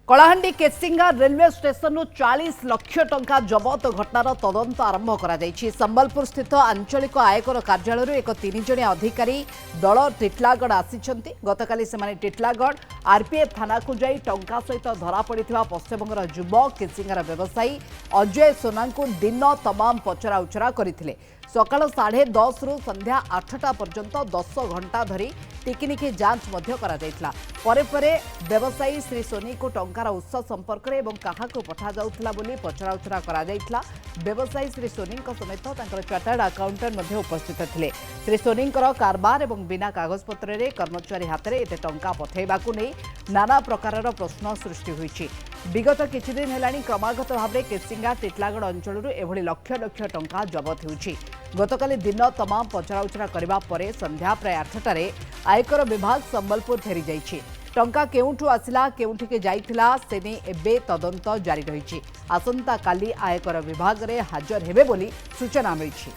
Kalahandi Kesinga railway station 40 lakh टंका जबत घटनार तदंत आरंभ करा जायछि। संबलपुर स्थित आंचलिक आयकर कार्यालय एक 3 जणिया अधिकारी दल टिटलागढ़ आसिछन्ति। गतकाली सेमाने टिटलागढ़ आरपीएफ थाना को जाई टंका सहित धरा पड़िथिबा पश्चिमबंगर युवक केसिंगार व्यवसायी अजय सोना को दिन तमाम पचरा उचरा करथिले। सकाळ 10:30 रु संध्या 8टा पर्यंत 10 घंटा धरी टिकिनिकी जांच करा जायतला। परे परे व्यवसायी श्री सोनी को टंकार उत्स संपर्क में क्या पठा जाउथला बोली पचराउचरा करा जायतला। व्यवसायी श्री सोनी समेत तांकर चार्टर्ड अकाउंटेंट उपस्थित थिले। श्री सोनी कारबार एवं बिना कागजपत्र रे कर्मचारी हाथ में एते टंका पठेबाकू नहीं नाना प्रकार प्रश्न सृष्टि होईछि। विगत किछि दिन हेलानी क्रमागत भाव में केसिंगा टिटलागढ़ अंचल एभली लक्ष लक्ष टंका जबत होउछि। गतकाली दिन तमाम पचराउचरा करबा परे संध्या प्राय 8टारे आयकर विभाग संबलपुर फेरी जाइछि। टंका केउठु आसिला केउठिके जाइथिला सेने एबे तदंत जारी रहिछि। आसंता काली आयकर विभाग रे हाजर हेबे बोली सूचना मिलिछि।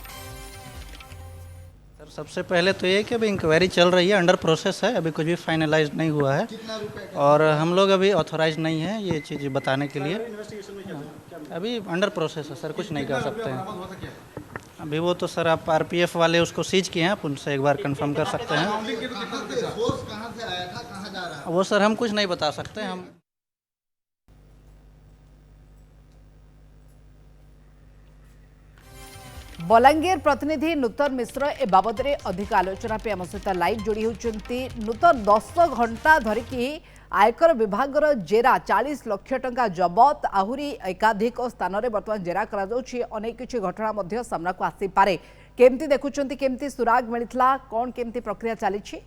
सबसे पहले तो ये कि अभी इंक्वायरी चल रही है, अंडर प्रोसेस है, अभी कुछ भी फाइनलाइज नहीं हुआ है और हम लोग अभी ऑथोराइज नहीं है ये चीज़ बताने के लिए। अभी अंडर प्रोसेस है सर, कुछ नहीं कर सकते हैं अभी। वो तो सर आप आरपीएफ वाले उसको सीज किए हैं, आप उनसे एक बार कंफर्म कर सकते हैं। वो सर हम कुछ नहीं बता सकते हम। बलांगीर प्रतिनिधि नूतन मिश्र ए बाबद में अधिक आलोचना पे आम सहित लाइव जोड़ी होती। नूतन 10 घंटा धरिकी आयकर विभाग जेरा 40 लाख टंका जबत आहुरी एकाधिक स्थान में बर्तमान जेरा करा जाउछि। अनेक किछि घटना मध्य सामना को आसी पारे। केमती देखुछंती, केमती सुराग मिलिथला, कोन केमती प्रक्रिया चलीछि?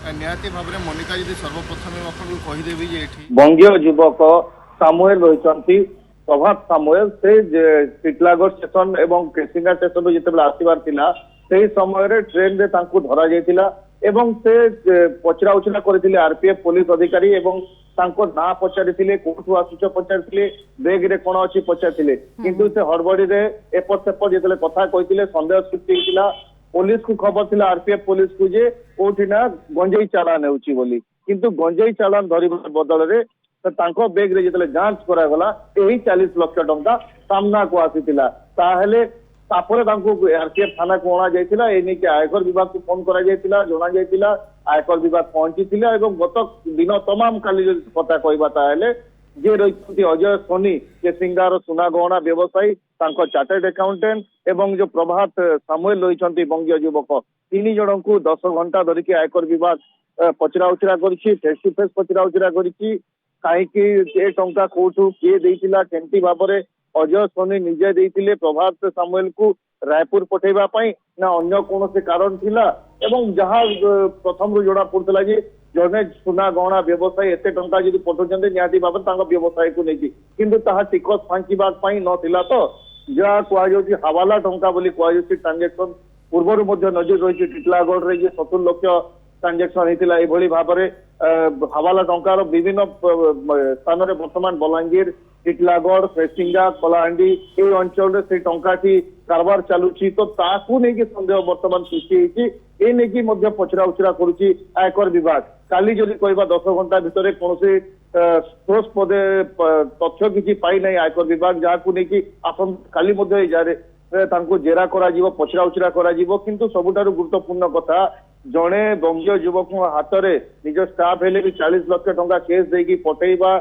निहाती भाव में मोनिका जी सर्वप्रथम कहीदेवी बंगीय युवक सामुएल रही प्रभात सामुएल से टिटलागढ़ स्टेशन एवं केसिंगा स्टेशन जिते आसबार थिला से समय ट्रेन रे तांकु धरा जाइतिला एवं से पचरा उचरा करथिले आरपीएफ पुलिस अधिकारी एवं तांको ना पचारिथिले, कोठु आसुच पचारिथिले, बेग रे कोन अछि पचारिथिले, किंतु से हड़बड़ी रे एपट सेपट जिते कथा कहिथिले संदेह सृष्टि होइतिला। पुलिस को खबर थिला आरपीएफ पुलिस को जे कोठी ना गंजेई चालान हेउची बोली, किंतु गंजेई चालान धरिबा बदल रे तांको बेग रे जिते जांच करा गला एही 40 लाख टंका सामना को आसीतिला। ताहेले तापर तांको आरपीएफ थाना को अणा जाइतिला। एनी के आयकर विभाग को फोन करा जाइतिला, जणा जाइतिला। आयकर विभाग पहुंचीतिला एवं गत दिन तमाम काली कथा कहबा ताहेले जे रही अजय सोनी केसिंगार सुना गहना व्यवसायी तांको चार्टर्ड अकाउंटेंट एवं जो प्रभात सामुएल रही बंगीय युवक 3 जन को 10 घंटा धरिकी आयकर विभाग पचरा उचरा करिछि। फेस टू फेस पचरा उचरा करिछि। कहीं टंका कोठू किए देइतिला, केमती भाबरे अजय सोनी निजे देइतिले प्रभात सामुएल को रायपुर पठेबा पई ना अन्य कौन से कारण थिला एवं जहां प्रथम रु जोड़ा पड़ता जे जने सुना गहना व्यवसायी एते टंका जदि पठौछन्ते निहाती भाबरे तांको व्यवसाय को नेकी, किंतु ताहा टिकस फांकीबा पई न थिला। तो जहाँ कहुच्छी हवाला टंका बोली कहुच्छी ट्रांजेक्शन पूर्वर नजर रही टिटलागढ़ रे 70 लाख ट्रांजेक्शन होता यह भाव में हवाला टंकार विभिन्न स्थान में बर्तमान बलांगीर टिटलागढ़ केसिंगा कलाहांडी ये अंचल से टंकाटी कारबार चलुची। तो ताकू नहीं सन्देह बर्तमान सृष्टि ए नहीं पचरा उचरा करुच्ची आयकर विभाग। काली जदि कहबा 10 घंटा भितर कौन ठोस पदे तथ्य किसी पाई ना आयकर विभाग जहाँ को लेकिन काली जेरा करा पचरा उचरा करा किंतु सबुठारु गुरुत्वपूर्ण कथा जड़े बंगीय युवक हाथ में निज स्टाफ हेले भी 40 लाख टंका केस देकी पठेबा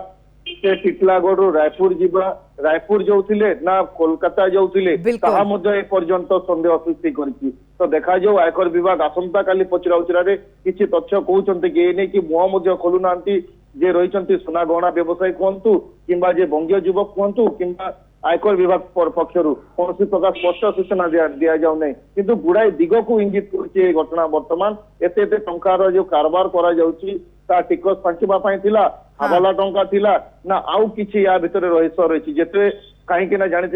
से टिटलागढ़ रायपुर जीवा रायपुर जाऊले ना कोलकाता जाऊले ताहा ए पर्यंत संदेह सृष्टि करिछि। तो देखा जाऊ आयकर विभाग आसंता काली पचरा उचरा किसी तथ्य कहते कि एने कि मुह खोलु नांती जे रही सुना गहना व्यवसायी कहतु किंबा जे बंगीय युवक कहतु किंबा आयकर विभाग पक्षर कौन प्रकार स्पष्ट सूचना दि जाऊ नहीं, किंतु गुड़ाई दिग को इंगित कर घटना बर्तमान एते टंकार जो कारबार करा जाउची ता टिकस फांकीबा थिला हवाला टंका थिला ना आउ किछि या भितर रहस्य रही जेते कहीं ना जानी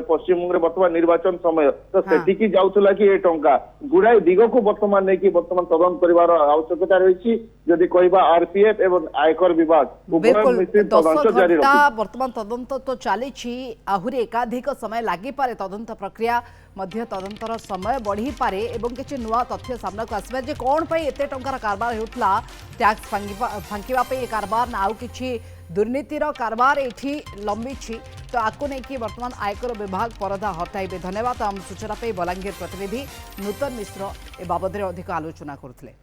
पश्चिमबंग बर्तमान निर्वाचन समय तो सेठी जाऊला कि ये टंका गुड़ाई दिग को बर्तमान नहीं बर्तमान तदंत कर आवश्यकता रही। जदि कहबा आरपीएफ एवं आयकर विभाग बर्तमान तदंत तो चली आहुरी एकाधिक समय लगी पारे तदंत प्रक्रिया मध्य तदंतर समय बढ़ी पारे एवं किसी नुआ तथ्य सामना को आसबा जे कौन पे एते टंकार कारबार होतला टैक्स फांकिबा पे कारबार ना आउ किछि दुर्नीतिर कारबार एठी लंबी तो आपको नहीं वर्तमान आयकर विभाग परदा हटाइबे। धन्यवाद। आम सूचना पे बलांगीर प्रतिनिधि नूतन मिश्र ए बाबद अधिक आलोचना करथिले।